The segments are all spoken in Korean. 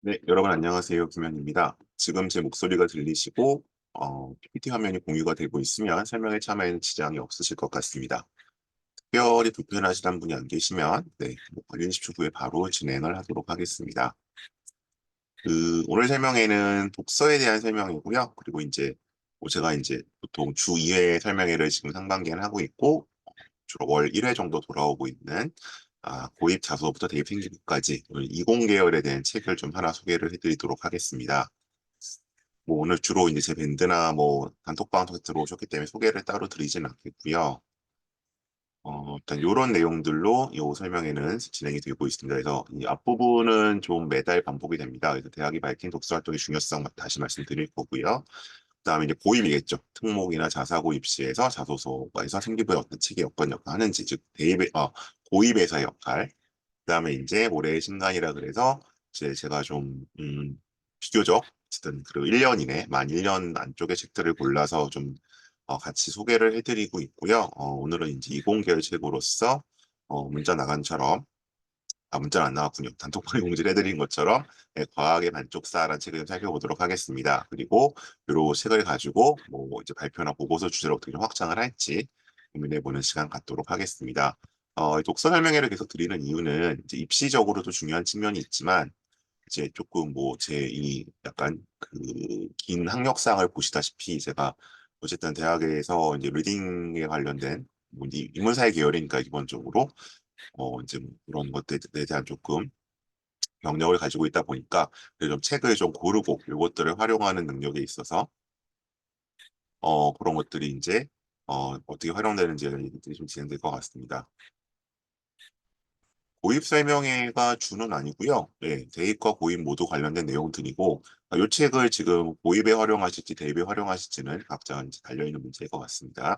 네, 여러분 안녕하세요. 김현입니다. 지금 제 목소리가 들리시고 PPT 화면이 공유가 되고 있으면 설명에 참여에는 지장이 없으실 것 같습니다. 특별히 불편하시다는 분이 안 계시면 뭐 걸린 10초 후에 바로 진행을 하도록 하겠습니다. 오늘 설명회는 독서에 대한 설명이고요. 그리고 이제 뭐 제가 이제 보통 주 2회 설명회를 지금 상반기에는 하고 있고 주로 월 1회 정도 돌아오고 있는 고입 자소서부터 대입 생기부까지 20 계열에 대한 책을 좀 하나 소개를 해드리도록 하겠습니다. 뭐 오늘 주로 이제 제 밴드나 뭐 단톡방 통해 들어오셨기 때문에 소개를 따로 드리진 않겠고요. 일단 이런 내용들로 이 설명회는 진행이 되고 있습니다. 그래서 이 앞부분은 좀 매달 반복이 됩니다. 그래서 대학이 밝힌 독서 활동의 중요성 다시 말씀드릴 거고요. 그다음에 이제 고입이겠죠. 특목이나 자사고 입시에서 자소서에서 생기부에 어떤 책이 어떤 역할을 하는지, 즉 대입의 고입에서의 역할. 그다음에 이제 올해의 신간이라 그래서 이제 제가 좀 비교적 어쨌든 그 1년 이내 만 1년 안쪽의 책들을 골라서 좀 같이 소개를 해드리고 있고요. 오늘은 이제 20계열 책으로서 문자 나간처럼 문자는 안 나왔군요. 단톡방에 공지를 해드린 것처럼 과학의 반쪽사라는 책을 좀 살펴보도록 하겠습니다. 그리고 이 책을 가지고 뭐 이제 발표나 보고서 주제를 어떻게 좀 확장을 할지 고민해보는 시간 갖도록 하겠습니다. 독서 설명회를 계속 드리는 이유는 이제 입시적으로도 중요한 측면이 있지만 이제 조금 뭐 제 이 약간 그 긴 학력상을 보시다시피 제가 어쨌든 대학에서 이제 리딩에 관련된 뭐 이제 인문사회 계열이니까 기본적으로 이제 뭐 그런 것들에 대한 조금 경력을 가지고 있다 보니까 좀 책을 좀 고르고 이것들을 활용하는 능력에 있어서 그런 것들이 이제 어떻게 활용되는지 이런 얘기들이 좀 진행될 것 같습니다. 고입 설명회가 주는 아니고요. 네, 대입과 고입 모두 관련된 내용들이고 이 책을 지금 고입에 활용하실지 대입에 활용하실지는 각자 이제 달려있는 문제일 것 같습니다.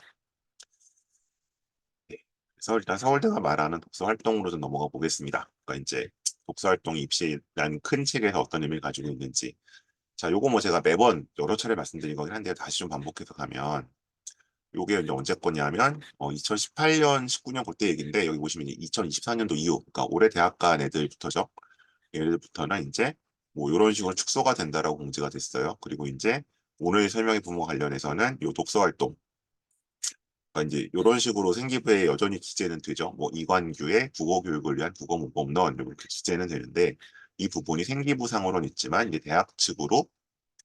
네. 그래서 일단 서울대가 말하는 독서 활동으로 좀 넘어가 보겠습니다. 그러니까 이제 독서 활동이 입시라는 큰 책에서 어떤 의미를 가지고 있는지. 자, 요거 뭐 제가 매번 여러 차례 말씀드린 거긴 한데 다시 좀 반복해서 가면 요게 이제 언제 거냐면 2018년, 19년 그때 얘기인데 여기 보시면 이제 2024년도 이후, 그러니까 올해 대학 간 애들부터죠. 얘들부터는 이제 뭐 이런 식으로 축소가 된다라고 공지가 됐어요. 그리고 이제 오늘 설명의 부분 관련해서는 요 독서 활동 그러니까 이제 이런 식으로 생기부에 여전히 기재는 되죠. 뭐 이관규의 국어 교육을 위한 국어 문법론 이렇게 기재는 되는데 이 부분이 생기부상으로는 있지만 이제 대학 측으로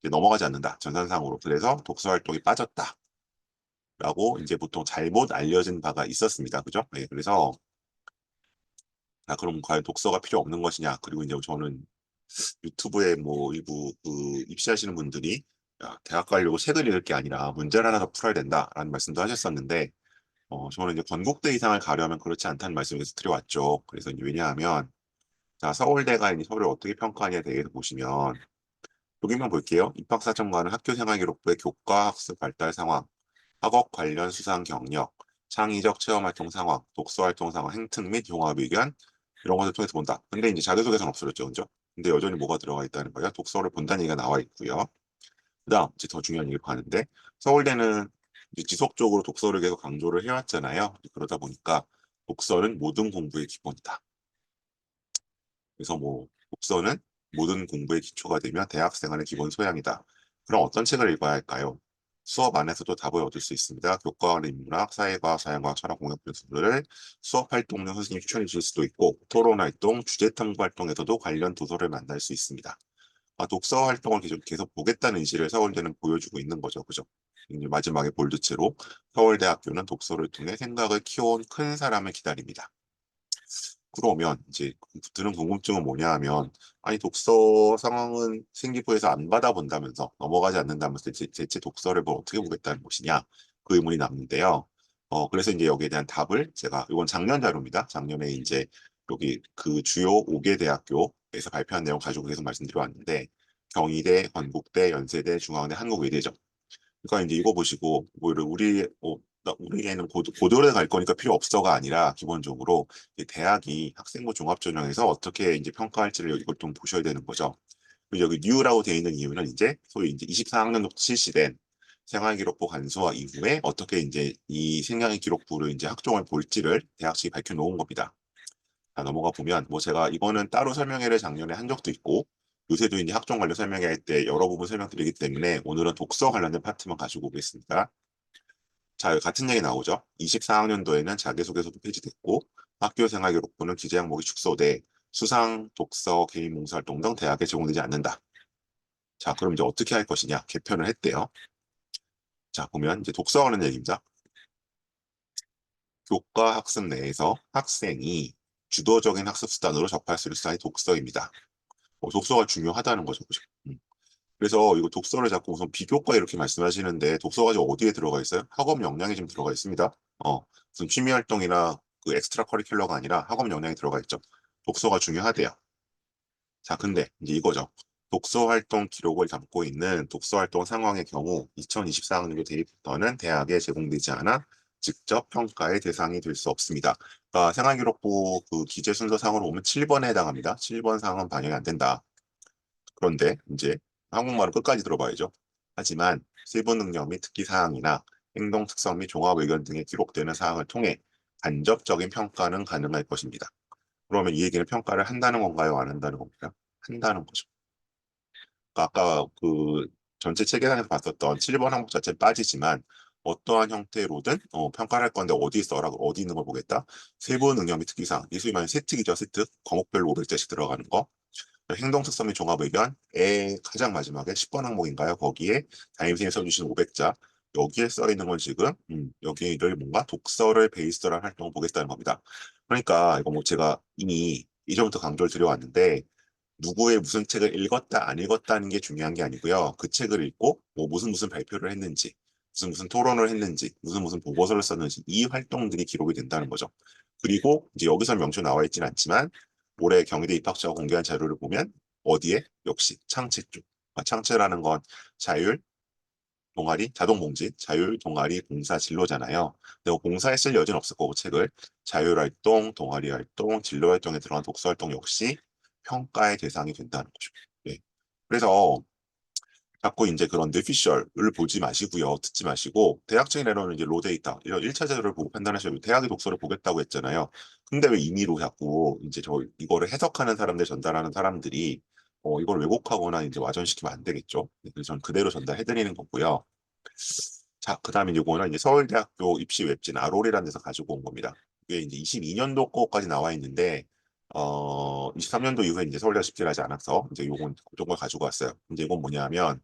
이제 넘어가지 않는다. 전산상으로. 그래서 독서 활동이 빠졌다라고 이제 보통 잘못 알려진 바가 있었습니다. 그죠? 네, 그래서 그럼 과연 독서가 필요 없는 것이냐? 그리고 이제 저는 유튜브에 뭐 일부 그 입시하시는 분들이 야, 대학 가려고 책을 읽을 게 아니라 문제를 하나 더 풀어야 된다라는 말씀도 하셨었는데 저는 이제 건국대 이상을 가려면 그렇지 않다는 말씀을 계속 드려왔죠. 그래서 이제 왜냐하면, 자, 서울대가 이제 서울을 어떻게 평가하냐에 대해서 보시면, 여기만 볼게요. 입학사정관은 학교생활기록부의 교과 학습 발달 상황, 학업 관련 수상 경력, 창의적 체험활동 상황, 독서활동 상황, 행특 및 종합 의견, 이런 것을 통해서 본다. 근데 이제 자기소개서는 없어졌죠. 그죠? 근데 여전히 뭐가 들어가 있다는 거예요? 독서를 본다는 얘기가 나와 있고요. 그다음 이제 더 중요한 얘기를 봤는데 서울대는 이제 지속적으로 독서를 계속 강조를 해왔잖아요. 그러다 보니까 독서는 모든 공부의 기본이다. 그래서 뭐 독서는 모든 공부의 기초가 되며 대학 생활의 기본 소양이다. 그럼 어떤 책을 읽어야 할까요? 수업 안에서도 답을 얻을 수 있습니다. 교과학, 인문학, 사회과학, 자연과학, 철학, 공학 분수를 수업 활동 중 선생님이 추천해 주실 수도 있고 토론 활동, 주제 탐구 활동에서도 관련 도서를 만날 수 있습니다. 독서 활동을 계속 보겠다는 의지를 서울대는 보여주고 있는 거죠. 그죠? 이제 마지막에 볼드체로 서울대학교는 독서를 통해 생각을 키워온 큰 사람을 기다립니다. 그러면 이제 드는 궁금증은 뭐냐 하면 아니 독서 상황은 생기부에서 안 받아본다면서 넘어가지 않는다면서 대체 독서를 뭐 어떻게 보겠다는 것이냐 그 의문이 남는데요. 그래서 이제 여기에 대한 답을 제가 이건 작년 자료입니다. 작년에 이제 여기 그 주요 5개 대학교에서 발표한 내용 가지고 계속 말씀드려 왔는데 경희대, 건국대, 연세대, 중앙대, 한국외대죠. 그러니까 이제 이거 보시고 뭐 우리에는 고도를 갈 거니까 필요 없어가 아니라 기본적으로 대학이 학생부 종합전형에서 어떻게 이제 평가할지를 이걸 좀 보셔야 되는 거죠. 그리고 여기 뉴라고 되어 있는 이유는 이제 소위 이제 24학년도 실시된 생활기록부 간소화 이후에 어떻게 이제 이 생활기록부를 이제 학종을 볼지를 대학 측이 밝혀놓은 겁니다. 자, 넘어가 보면 뭐 제가 이거는 따로 설명회를 작년에 한 적도 있고 요새도 이제 학종 관련 설명할 때 여러 부분 설명드리기 때문에 오늘은 독서 관련된 파트만 가지고 오겠습니다. 자, 같은 얘기 나오죠. 24학년도에는 자기소개서도 폐지됐고 학교 생활 기록부는 기재 항목이 축소돼 수상, 독서, 개인 봉사활동 등 대학에 제공되지 않는다. 자, 그럼 이제 어떻게 할 것이냐? 개편을 했대요. 자, 보면 이제 독서하는 얘기입니다. 교과 학습 내에서 학생이 주도적인 학습 수단으로 접할 수 있는 수단이 독서입니다. 독서가 중요하다는 거죠. 그죠? 그래서 이거 독서를 자꾸 우선 비교과 이렇게 말씀하시는데 독서가 지금 어디에 들어가 있어요? 학업 역량이 지금 들어가 있습니다. 무슨 취미 활동이나 그 엑스트라 커리큘러가 아니라 학업 역량이 들어가 있죠. 독서가 중요하대요. 자, 근데 이제 이거죠. 독서 활동 기록을 담고 있는 독서 활동 상황의 경우 2024학년도 대입부터는 대학에 제공되지 않아 직접 평가의 대상이 될 수 없습니다. 그러니까 생활기록부 그 기재 순서상으로 보면 7번에 해당합니다. 7번 사항은 반영이 안 된다. 그런데 이제 한국말은 끝까지 들어봐야죠. 하지만 세부 능력 및 특기 사항이나 행동 특성 및 종합 의견 등에 기록되는 사항을 통해 간접적인 평가는 가능할 것입니다. 그러면 이 얘기는 평가를 한다는 건가요? 안 한다는 겁니까? 한다는 거죠. 그러니까 아까 그 전체 체계상에서 봤었던 7번 항목 자체는 빠지지만 어떠한 형태로든 평가를 할 건데 어디 있어라고 어디 있는 걸 보겠다. 세부 능력 및 특기사항. 이 소위 말하는 세특이죠. 세특. 과목별로 500자씩 들어가는 거. 행동 특성 및 종합 의견에 가장 마지막에 10번 항목인가요? 거기에 담임선생님이 써주신 500자 여기에 써 있는 건 지금 여기를 뭔가 독서를 베이스로 한 활동을 보겠다는 겁니다. 그러니까 이거 뭐 제가 이미 이전부터 강조를 드려왔는데 누구의 무슨 책을 읽었다 안 읽었다는 게 중요한 게 아니고요. 그 책을 읽고 뭐 무슨 발표를 했는지 무슨 토론을 했는지 무슨 보고서를 썼는지 이 활동들이 기록이 된다는 거죠. 그리고 이제 여기서 명시 나와 있지는 않지만 올해 경희대 입학처가 공개한 자료를 보면 어디에? 역시 창체 쪽. 창체라는 건 자율, 동아리, 자동봉지, 자율, 동아리, 봉사, 진로잖아요. 근데 봉사에 쓸 여지는 없을 거고 책을 자율활동, 동아리활동, 진로활동에 들어간 독서활동 역시 평가의 대상이 된다는 거죠. 네. 그래서 자꾸 이제 그런 뇌피셜을 보지 마시고요. 듣지 마시고 대학생이 내놓는 이제 로데이터 이런 1차 자료를 보고 판단하셔도 대학의 독서를 보겠다고 했잖아요. 근데 왜 임의로 자꾸 이제 저 이거를 해석하는 사람들 전달하는 사람들이 이걸 왜곡하거나 이제 와전시키면 안 되겠죠. 네, 그래서 저는 그대로 전달해드리는 거고요. 자, 그다음에 이거는 이제 서울대학교 입시 웹진 아롤이라는 데서 가지고 온 겁니다. 이게 이제 22년도 거까지 나와 있는데 23년도 이후에 이제 서울대가 집필하지 않아서 이제 요건 걸 가지고 왔어요. 이제 이건 뭐냐면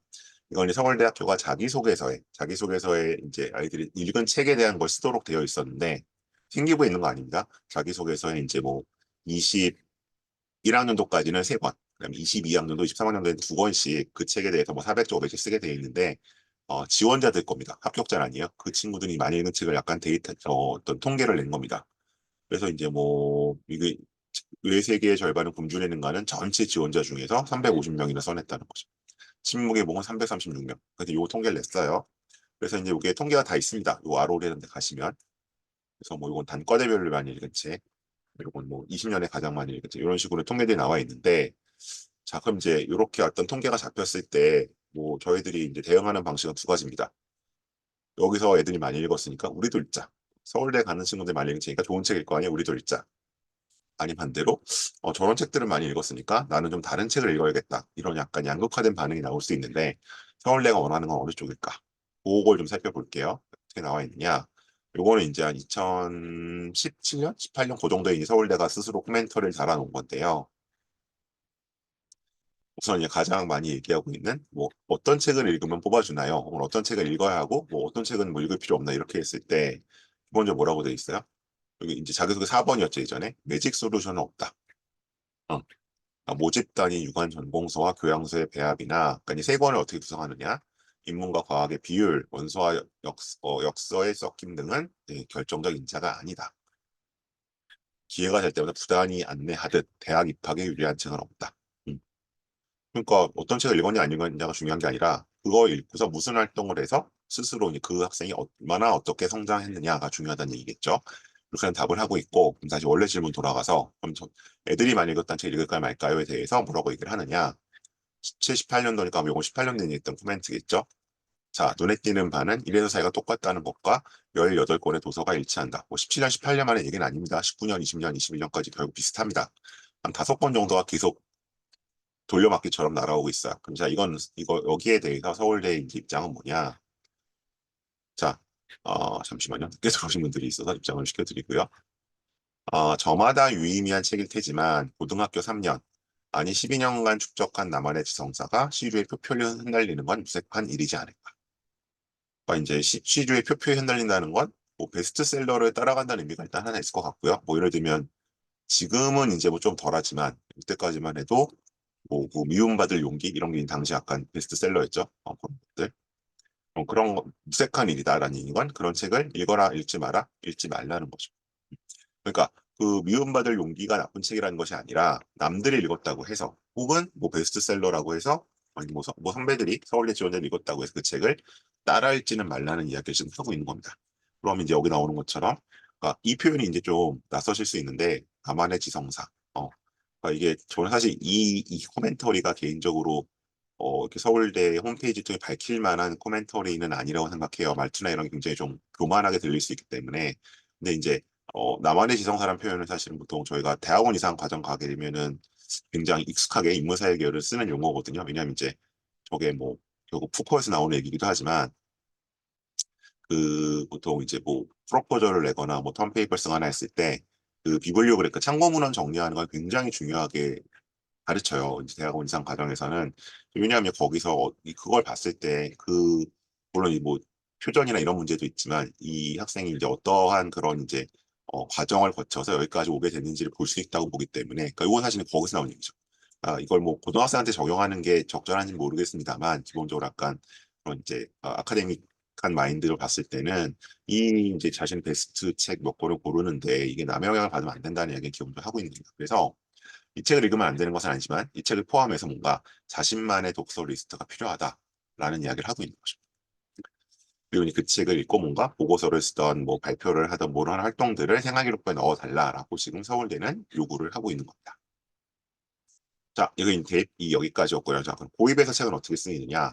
이건 이제 서울대학교가 자기소개서에 이제 아이들이 읽은 책에 대한 걸 쓰도록 되어 있었는데 생기부에 있는 거 아닙니다. 자기소개서에 이제 뭐 21학년도까지는 3권, 그다음에 22학년도, 23학년도에 2권씩 그 책에 대해서 뭐 400조, 500조 쓰게 되어 있는데 지원자들 겁니다. 합격자는 아니에요. 그 친구들이 많이 읽은 책을 약간 데이터 어떤 통계를 낸 겁니다. 그래서 이제 뭐 이게 외세계의 절반은 굶주리는가는 전체 지원자 중에서 350명이나 써냈다는 거죠. 침묵의 목은 336명. 그래서 요 통계를 냈어요. 그래서 이제 이게 통계가 다 있습니다. 요 아로레는 데 가시면. 그래서 뭐 이건 단과대별로 많이 읽은 책, 이건 뭐 20년에 가장 많이 읽은 책 이런 식으로 통계들이 나와 있는데 자 그럼 이제 이렇게 어떤 통계가 잡혔을 때 뭐 저희들이 이제 대응하는 방식은 두 가지입니다. 여기서 애들이 많이 읽었으니까 우리도 읽자. 서울대 가는 친구들 많이 읽으니까 좋은 책일 거 아니야. 우리도 읽자. 아니 반대로 저런 책들을 많이 읽었으니까 나는 좀 다른 책을 읽어야겠다. 이런 약간 양극화된 반응이 나올 수 있는데 서울대가 원하는 건 어느 쪽일까? 그걸 좀 살펴볼게요. 어떻게 나와 있느냐? 요거는 이제 한 2017년, 18년 그 정도에 이제 서울대가 스스로 코멘터리를 달아놓은 건데요. 우선 이제 가장 많이 얘기하고 있는 뭐 어떤 책을 읽으면 뽑아주나요? 혹은 어떤 책을 읽어야 하고 뭐 어떤 책은 뭐 읽을 필요 없나 이렇게 했을 때 기본적으로 뭐라고 돼 있어요? 여기 이제 자기소개 4번이었죠 이전에 매직 솔루션은 없다. 어. 모집 단위 유관 전공서와 교양서의 배합이나 그러니까 이세 권을 어떻게 구성하느냐 인문과 과학의 비율, 원서와 역서의 섞임 등은 결정적 인자가 아니다. 기회가 될 때마다 부단히 안내하듯 대학 입학에 유리한 책은 없다. 음. 그러니까 어떤 책을 읽었냐 안 읽었냐가 중요한 게 아니라 그거 읽고서 무슨 활동을 해서 스스로 이제 그 학생이 얼마나 어떻게 성장했느냐가 중요하다는 얘기겠죠. 그렇게 답을 하고 있고 그럼 다시 원래 질문 돌아가서 그럼 애들이 많이 읽었다는 책 읽을까요 말까요에 대해서 뭐라고 얘기를 하느냐 17, 18년도니까 이건 18년 전에 있던 코멘트겠죠. 자, 눈에 띄는 바는 이래서 사이가 똑같다는 것과 18권의 도서가 일치한다. 뭐 17년, 18년 만의 얘기는 아닙니다. 19년, 20년, 21년까지 결국 비슷합니다. 한 5권 정도가 계속 돌려막기처럼 날아오고 있어요. 그럼 자, 이거 여기에 대해서 서울대 이제 입장은 뭐냐? 자, 잠시만요. 늦게 들어오신 분들이 있어서 입장을 시켜드리고요. 저마다 유의미한 책일 테지만 고등학교 3년, 아니 12년간 축적한 나만의 지성사가 시류의 표표에 흩날리는 건 무색한 일이지 않을까. 그러니까 이제 시류의 표표에 흩날린다는 건 뭐 베스트셀러를 따라간다는 의미가 일단 하나 있을 것 같고요. 뭐 예를 들면 지금은 이제 뭐 좀 덜하지만 이때까지만 해도 뭐그 미움받을 용기 이런 게 당시 약간 베스트셀러였죠. 그런 것들. 그런 무색한 일이다라는 건 그런 책을 읽어라, 읽지 마라, 읽지 말라는 거죠. 그러니까 그 미움받을 용기가 나쁜 책이라는 것이 아니라 남들이 읽었다고 해서 혹은 뭐 베스트셀러라고 해서 아니 뭐 선배들이 서울대 지원자를 읽었다고 해서 그 책을 따라 읽지는 말라는 이야기를 지금 하고 있는 겁니다. 그럼 이제 여기 나오는 것처럼 그러니까 이 표현이 이제 좀 낯서실 수 있는데 나만의 지성사. 그러니까 이게 저는 사실 이 코멘터리가 개인적으로 이렇게 서울대 홈페이지 통해 밝힐 만한 코멘터리는 아니라고 생각해요. 말투나 이런 게 굉장히 좀 교만하게 들릴 수 있기 때문에. 근데 이제 나만의 지성사란 표현을 사실은 보통 저희가 대학원 이상 과정 가게 되면은 굉장히 익숙하게 인문사회 계열을 쓰는 용어거든요. 왜냐하면 이제 저게 뭐 결국 푸코에서 나오는 얘기기도 하지만 그 보통 이제 뭐 프로포저를 내거나 뭐 턴페이퍼 하나 했을 때 그 비블리오 그러니까 참고 문헌 정리하는 걸 굉장히 중요하게 가르쳐요. 이제 대학원 이상 과정에서는. 왜냐하면 거기서 그걸 봤을 때 물론 뭐 표전이나 이런 문제도 있지만 이 학생이 이제 어떠한 그런 이제 과정을 거쳐서 여기까지 오게 됐는지를 볼 수 있다고 보기 때문에 그러니까 이건 사실은 거기서 나온 얘기죠. 이걸 뭐 고등학생한테 적용하는 게 적절한지 모르겠습니다만 기본적으로 약간 그런 이제 아카데믹한 마인드를 봤을 때는 이 이제 자신 베스트 책 몇 권을 고르는데 이게 남의 영향을 받으면 안 된다는 이야기를 기본적으로 하고 있는 거예요. 그래서 이 책을 읽으면 안 되는 것은 아니지만 이 책을 포함해서 뭔가 자신만의 독서 리스트가 필요하다라는 이야기를 하고 있는 거죠. 그리고 그 책을 읽고 뭔가 보고서를 쓰던 뭐 발표를 하던 뭐 이런 활동들을 생활기록부에 넣어달라라고 지금 서울대는 요구를 하고 있는 겁니다. 자, 이거 이제 여기까지였고요. 자, 그럼 고입에서 책은 어떻게 쓰이느냐?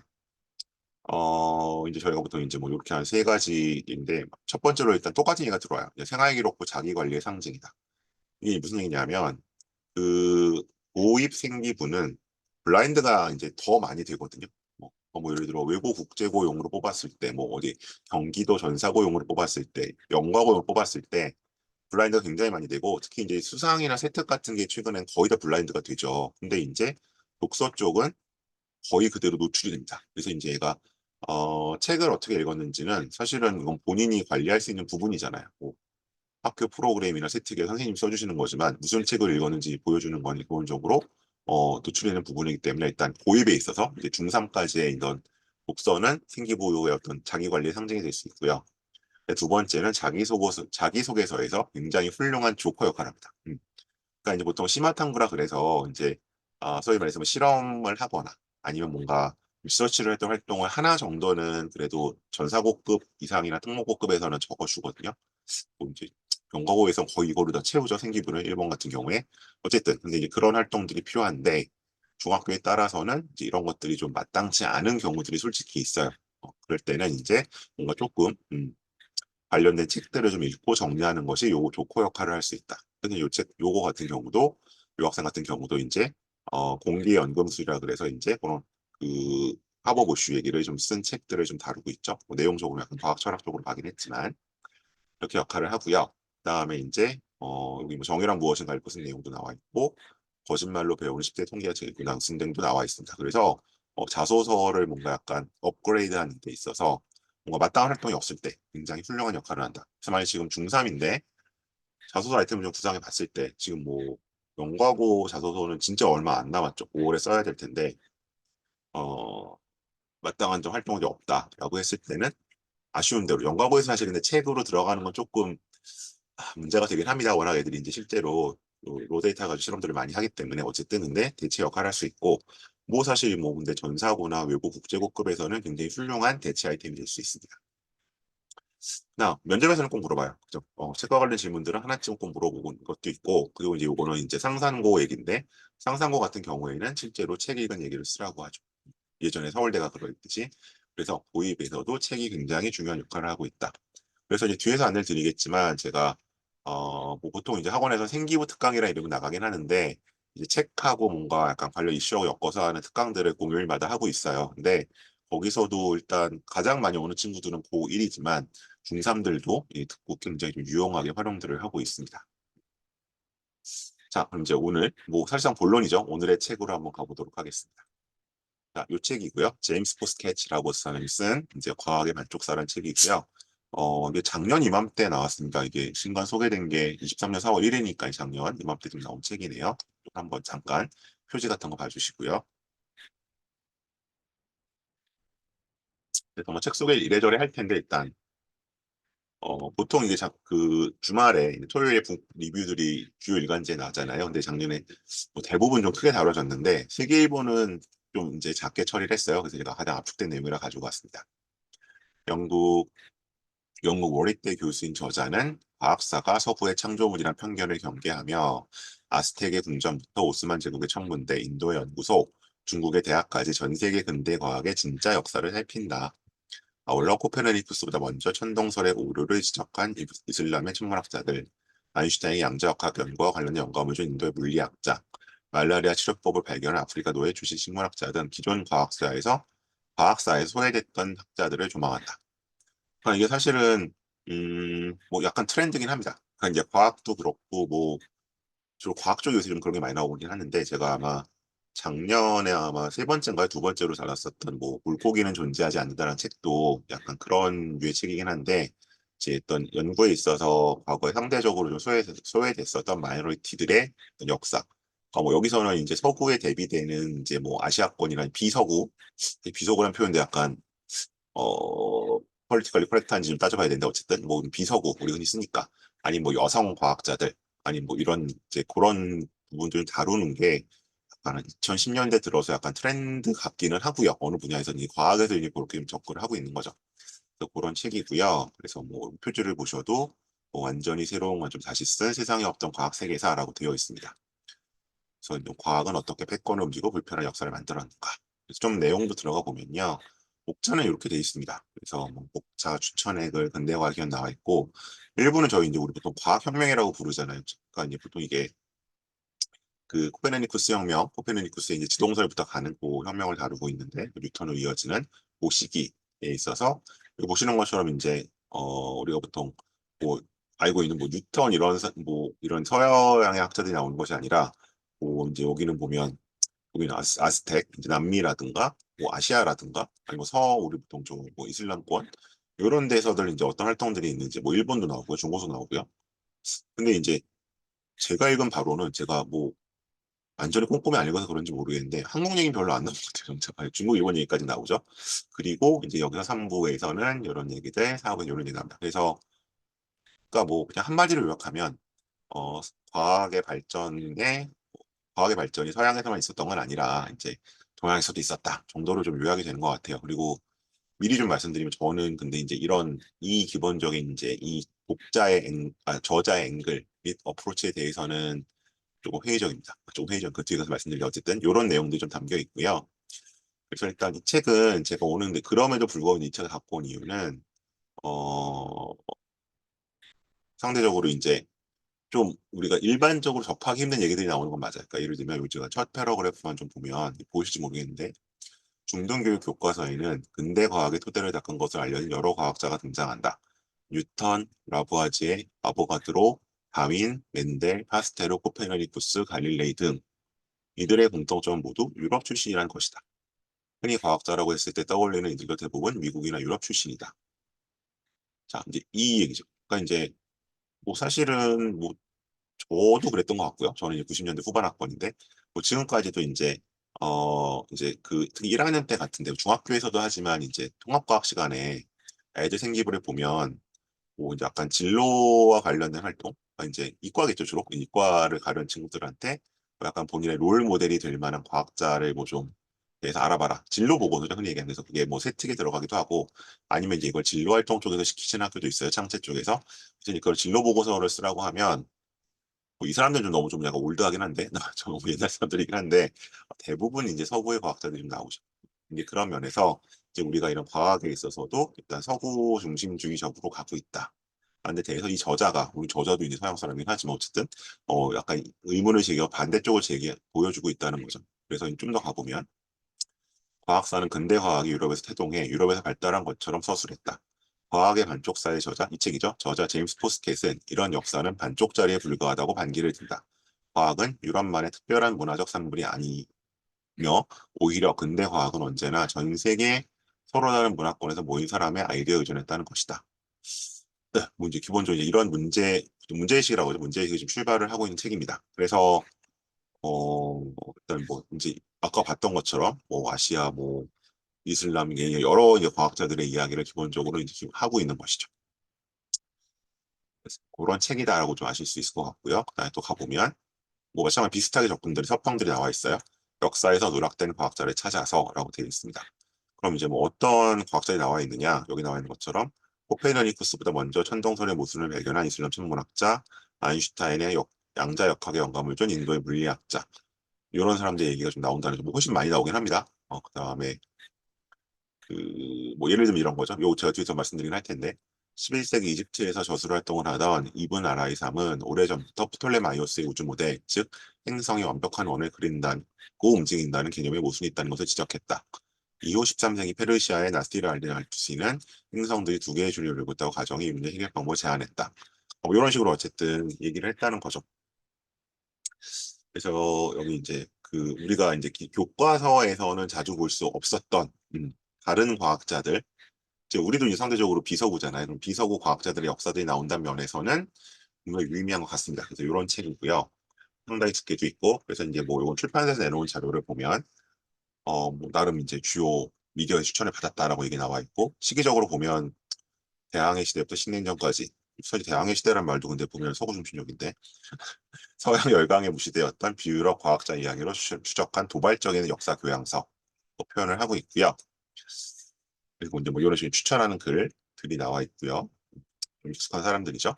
이제 저희가 보통 이제 뭐 이렇게 한 세 가지인데 첫 번째로 일단 똑같은 얘기가 들어와요. 생활기록부 자기관리의 상징이다. 이게 무슨 얘기냐면 그 고입 생기부는 블라인드가 이제 더 많이 되거든요. 뭐 예를 들어 외고 국제고용으로 뽑았을 때, 뭐 어디 경기도 전사고용으로 뽑았을 때, 연과고용으로 뽑았을 때 블라인드가 굉장히 많이 되고 특히 이제 수상이나 세특 같은 게 최근엔 거의 다 블라인드가 되죠. 근데 이제 독서 쪽은 거의 그대로 노출이 됩니다. 그래서 이제 얘가 책을 어떻게 읽었는지는 사실은 이건 본인이 관리할 수 있는 부분이잖아요. 뭐 학교 프로그램이나 세특에 선생님이 써주시는 거지만 무슨 책을 읽었는지 보여주는 건 기본적으로 노출되는 부분이기 때문에 일단 고입에 있어서 이제 중3까지의 이런 독서는 생기부의 어떤 자기관리의 상징이 될 수 있고요. 두 번째는 자기소개서에서 굉장히 훌륭한 조커 역할을 합니다. 그러니까 이제 보통 시마탕구라 그래서 이제 소위 말해서 뭐 실험을 하거나 아니면 뭔가 리서치를 했던 활동을 하나 정도는 그래도 전사고급 이상이나 특목고급에서는 적어주거든요. 뭐 이제 경과고에서 거의 이거를 다 채우죠. 생기부는 일본 같은 경우에. 어쨌든 근데 이제 그런 활동들이 필요한데 중학교에 따라서는 이제 이런 것들이 좀 마땅치 않은 경우들이 솔직히 있어요. 그럴 때는 이제 뭔가 조금 관련된 책들을 좀 읽고 정리하는 것이 요 조커 역할을 할 수 있다. 근데 요거 같은 경우도 요 학생 같은 경우도 이제 공기 연금술이라 그래서 이제 그런 그 하버보슈 얘기를 좀 쓴 책들을 좀 다루고 있죠. 뭐 내용적으로 약간 과학 철학적으로 가긴 했지만 이렇게 역할을 하고요. 그다음에 이제 여기 뭐 정의란 무엇인가 알 것은 내용도 나와 있고 거짓말로 배우는 10대 통계학 제국당 등도 나와 있습니다. 그래서 자소서를 뭔가 약간 업그레이드하는 데 있어서 뭔가 마땅한 활동이 없을 때 굉장히 훌륭한 역할을 한다. 그래서 만약 지금 중3인데 자소서 아이템을 좀 구상해 봤을 때 지금 뭐 연과고 자소서는 진짜 얼마 안 남았죠. 5월에 써야 될 텐데 어, 마땅한 좀 활동이 없다라고 했을 때는 아쉬운 대로 연과고에서 사실 근데 책으로 들어가는 건 조금 문제가 되긴 합니다. 워낙 애들이 이제 실제로 로데이터 가지고 실험들을 많이 하기 때문에 어쨌든 근데 대체 역할을 할 수 있고 뭐 사실 뭐 근데 전사고나 외고 국제고급에서는 굉장히 훌륭한 대체 아이템이 될 수 있습니다. 나 면접에서는 꼭 물어봐요. 그죠? 책과 관련 질문들은 하나쯤 꼭 물어보는 것도 있고 그리고 이제 요거는 이제 상산고 얘기인데 상산고 같은 경우에는 실제로 책 읽은 얘기를 쓰라고 하죠. 예전에 서울대가 그랬듯이 그래서 고입에서도 책이 굉장히 중요한 역할을 하고 있다. 그래서 이제 뒤에서 안내를 드리겠지만 제가 뭐 보통 이제 학원에서 생기부 특강이라 이름이 나가긴 하는데 이제 책하고 뭔가 약간 관련 이슈하고 엮어서 하는 특강들을 공휴일마다 하고 있어요. 근데 거기서도 일단 가장 많이 오는 친구들은 고1이지만 중3들도 듣고 굉장히 좀 유용하게 활용들을 하고 있습니다. 자, 그럼 이제 오늘 뭐 사실상 본론이죠. 오늘의 책으로 한번 가보도록 하겠습니다. 자, 요 책이고요. 제임스 포스캐치라고 사람이 쓴 이제 과학의 반쪽사라는 책이고요. 이게 작년 이맘때 나왔습니다. 이게 신간 소개된 게 23년 4월 1일이니까 작년 이맘때쯤 나온 책이네요. 한번 잠깐 표지 같은 거 봐주시고요. 그래서 뭐 책 소개를 이래저래 할 텐데 일단 보통 이게 그 주말에 토요일에 리뷰들이 주요 일간지에 나잖아요. 근데 작년에 뭐 대부분 좀 크게 다뤄졌는데 세계 일보는 좀 이제 작게 처리를 했어요. 그래서 제가 가장 압축된 내용이라 가지고 왔습니다. 영국 워릭대 교수인 저자는 과학사가 서구의 창조물이란 편견을 경계하며 아스텍의 궁전부터 오스만 제국의 천문대, 인도의 연구소, 중국의 대학까지 전 세계 근대 과학의 진짜 역사를 살핀다. 아울러 코페르니쿠스보다 먼저 천동설의 오류를 지적한 이슬람의 천문학자들, 아인슈타인의 양자역학 연구와 관련된 영감을 준 인도의 물리학자, 말라리아 치료법을 발견한 아프리카 노예 출신 식물학자 등 기존 과학사에서 소외됐던 학자들을 조망한다. 그러니까 이게 사실은 뭐 약간 트렌드긴 합니다. 그러니까 이제 과학도 그렇고 뭐 주로 과학 쪽이 요새 좀 그런 게 많이 나오긴 하는데 제가 아마 작년에 아마 세 번째인가요? 두 번째로 달았었던 뭐 물고기는 존재하지 않는다는 책도 약간 그런 류의 책이긴 한데 이제 어떤 연구에 있어서 과거에 상대적으로 좀 소외됐었던 마이너리티들의 어떤 역사. 뭐 여기서는 이제 서구에 대비되는 이제 뭐 아시아권이란 비서구란 표현도 약간 폴리티컬리 커렉트한지 좀 따져봐야 되는데 어쨌든 뭐 비서구 우리 흔히 쓰니까 아니 뭐 여성 과학자들 아니 뭐 이런 이제 그런 부분들을 다루는 게 약간 2010년대 들어서 약간 트렌드 같기는 하고요. 어느 분야에서는 이 과학에서 이제 그렇게 좀 접근을 하고 있는 거죠. 그래서 그런 책이고요. 그래서 뭐 표지를 보셔도 뭐 완전히 새로운 건 좀 다시 쓴 세상에 없던 과학 세계사라고 되어 있습니다. 그래서 과학은 어떻게 패권을 움직이고 불편한 역사를 만들었는가. 그래서 좀 내용도 들어가 보면요. 목차는 이렇게 되어 있습니다. 그래서 뭐 목차 추천액을 근대과학 기원 나와 있고 일부는 저희 이제 우리 보통 과학혁명이라고 부르잖아요. 그러니까 이제 보통 이게 그 코페르니쿠스 혁명, 코페르니쿠스의 이제 지동설부터 가는 그 혁명을 다루고 있는데 뉴턴으로 이어지는 그 시기에 있어서 여기 보시는 것처럼 이제 우리가 보통 뭐 알고 있는 뭐 뉴턴 뭐 이런 서양의 학자들이 나오는 것이 아니라 뭐 이제 여기는 보면 여기는 아스텍, 이제 남미라든가 뭐 아시아라든가 아니면 우리 보통 좀뭐 이슬람권 이런 데서들 이제 어떤 활동들이 있는지 뭐 일본도 나오고요, 중국도 나오고요. 근데 이제 제가 읽은 바로는 제가 뭐 완전히 꼼꼼히 안 읽어서 그런지 모르겠는데 한국 얘기는 별로 안 나온 것 같아요. 진짜. 중국, 일본 얘기까지 나오죠. 그리고 이제 여기서 3부에서는 이런 얘기들, 4부에는 이런 얘기 나옵니다. 그래서 그러니까 뭐 그냥 한마디로 요약하면 어, 과학의 발전에 과학의 발전이 서양에서만 있었던 건 아니라 이제 동양에서도 있었다 정도로 좀 요약이 되는 것 같아요. 그리고 미리 좀 말씀드리면 저는 근데 이제 이 기본적인 이제 이 저자의 앵글 및 어프로치에 대해서는 조금 회의적입니다. 조금 회의적. 그 뒤에 가서 말씀드릴게요. 어쨌든 이런 내용들이 좀 담겨 있고요. 그래서 일단 이 책은 제가 오는데 그럼에도 불구하고 이 책을 갖고 온 이유는 어, 상대적으로 이제 좀 우리가 일반적으로 접하기 힘든 얘기들이 나오는 건 맞아요. 그러니까 예를 들면 요즘 첫 패러그래프만 좀 보면 보실지 모르겠는데 중등교육 교과서에는 근대 과학의 토대를 닦은 것을 알려진 여러 과학자가 등장한다. 뉴턴, 라부아지에, 아보가드로, 다윈, 멘델, 파스테로, 코페르니쿠스, 갈릴레이 등 이들의 공통점은 모두 유럽 출신이라는 것이다. 흔히 과학자라고 했을 때 떠올리는 이들도 대부분 미국이나 유럽 출신이다. 자, 이제 이 얘기죠. 그러니까 이제 뭐 사실은 뭐 저도 그랬던 것 같고요. 저는 이제 90년대 후반 학번인데 뭐 지금까지도 이제 그 특히 1학년 때 같은데 중학교에서도 하지만 이제 통합과학 시간에 애들 생기부를 보면 뭐 이제 약간 진로와 관련된 활동, 이제 이과겠죠 주로 이과를 가려는 친구들한테 뭐 약간 본인의 롤 모델이 될 만한 과학자를 뭐 좀 대해서 알아봐라. 진로 보고서죠 흔히 얘기하는 서 그게 뭐 세특에 들어가기도 하고 아니면 이제 이걸 진로 활동 쪽에서 시키는 학교도 있어요 창체 쪽에서. 그래서 이걸 진로 보고서를 쓰라고 하면 뭐이 사람들은 좀 너무 좀 약간 올드하긴 한데 좀 너무 옛날 사람들이긴 한데 대부분 이제 서구의 과학자들이 좀 나오죠. 이제 그런 면에서 이제 우리가 이런 과학에 있어서도 일단 서구 중심주의적으로 가고 있다. 데 대해서 이 저자가, 우리 저자도 이제 서양 사람이긴 하지만 어쨌든 약간 의문을 제기하고 반대쪽을 보여주고 있다는 거죠. 그래서 좀 더 가보면 과학사는 근대 과학이 유럽에서 태동해 유럽에서 발달한 것처럼 서술했다. 과학의 반쪽사의 저자, 이 책이죠. 저자 제임스 포스켓은 이런 역사는 반쪽짜리에 불과하다고 반기를 든다. 과학은 유럽만의 특별한 문화적 산물이 아니며 오히려 근대 과학은 언제나 전 세계 서로 다른 문화권에서 모인 사람의 아이디어에 의존했다는 것이다. 네, 뭐 이제 기본적으로 이제 이런 문제의식이라고 하죠. 문제의식이 좀 출발을 하고 있는 책입니다. 그래서 일단 뭐 이제 아까 봤던 것처럼 뭐 아시아, 뭐 이슬람, 여러 이제 과학자들의 이야기를 기본적으로 이제 지금 하고 있는 것이죠. 그래서 그런 책이다라고 좀 아실 수 있을 것 같고요. 그다음에 또 가보면 뭐 마찬가지 비슷하게 서평들이 나와 있어요. 역사에서 누락된 과학자를 찾아서라고 되어 있습니다. 그럼 이제 뭐 어떤 과학자들이 나와 있느냐? 여기 나와 있는 것처럼 코페르니쿠스보다 먼저 천동설의 모순을 발견한 이슬람 천문학자, 아인슈타인의 양자역학에 영감을 준 인도의 물리학자, 이런 사람들 얘기가 좀 나온다는 점, 뭐 훨씬 많이 나오긴 합니다. 그다음에 뭐 예를 들면 이런 거죠. 요 제가 뒤에서 말씀드리긴 할 텐데 11세기 이집트에서 저술 활동을 하던 이븐 아라이삼은 오래전부터 프톨레마이오스의 우주 모델, 즉 행성이 완벽한 원을 그린다고 움직인다는 개념에 모순이 있다는 것을 지적했다. 이후 13세기 페르시아의 나스티르 알리아투시는 행성들이 두 개의 줄을 이루고 있다고 가정해 이 문제 해결 방법을 제안했다. 이런 식으로 어쨌든 얘기를 했다는 거죠. 그래서 여기 이제 우리가 이제 교과서에서는 자주 볼 수 없었던 다른 과학자들, 이제 우리도 이제 상대적으로 비서구잖아요. 그럼 비서구 과학자들의 역사들이 나온다는 면에서는 정말 유의미한 것 같습니다. 그래서 이런 책이고요. 상당히 두께도 있고, 그래서 이제 뭐 이건 출판사에서 내놓은 자료를 보면 뭐 나름 이제 주요 미디어의 추천을 받았다라고 얘기 나와 있고, 시기적으로 보면 대항해 시대부터 신냉전까지, 사실 대항해 시대란 말도 근데 보면 서구 중심적인데 서양 열강에 무시되었던 비유럽 과학자 이야기로 추적한 도발적인 역사 교양서 표현을 하고 있고요. 그리고 이제 뭐 이런 식으로 추천하는 글들이 나와 있고요. 좀 익숙한 사람들이죠.